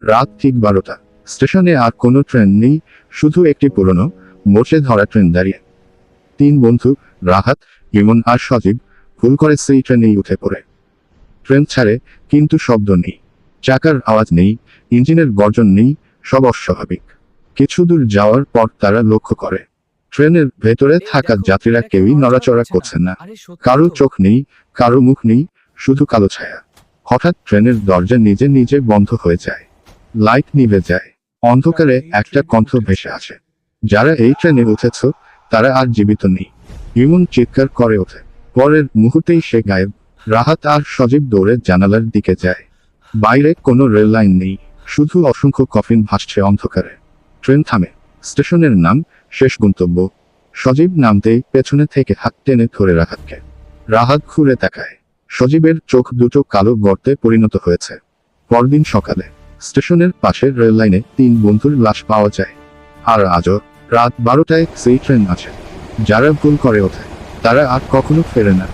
রাত ঠিক 12টা। স্টেশনে আর কোনো ট্রেন নেই, শুধু একটি পুরনো মোচে ধরা ট্রেন দাঁড়িয়ে। 3 বন্ধু, রাহাত, ইমন আর সজীব, ভুল করে সেই ট্রেনেই উঠে পড়ে। ট্রেন ছাড়ে, কিন্তু শব্দ নেই, চাকার আওয়াজ নেই, ইঞ্জিনের গর্জন নেই, সব অস্বাভাবিক। কিছু দূর যাওয়ার পর তারা লক্ষ্য করে ট্রেনের ভেতরে থাকা যাত্রীরা কেউই নড়াচড়া করছে না। কারো চোখ নেই, কারো মুখ নেই, শুধু কালো ছায়া। হঠাৎ ট্রেনের দরজা নিজে নিজে বন্ধ হয়ে যায়। লাইট নিভে যায়। অন্ধকারে একটা কণ্ঠ ভেসে আসে, যারা এই ট্রেনে উঠেছ তারা আর জীবিত নেই। ইমন চিৎকার করে ওঠে। পরের মুহূর্তেই সে গায়েব। রাহাত আর সজীব দৌড়ে জানালার দিকে যায়। বাইরে কোনো রেল লাইন নেই, শুধু অসংখ্য কফিন ভাসছে অন্ধকারে। ট্রেন থামে। স্টেশনের নাম, শেষ গন্তব্য। সজীব নামতেই পেছনে থেকে হাত টেনে ধরে রাহাতকে। রাহাত ঘুরে তাকায়। সজীবের চোখ দুটো কালো গর্তে পরিণত হয়েছে। পরদিন সকালে স্টেশনের পাশের রেল লাইনে 3 বন্ধুর লাশ পাওয়া যায়। আর আজও রাত 12টায় সেই ট্রেন আছে। যারা ভুল করে ওঠে তারা আর কখনো ফেরে না।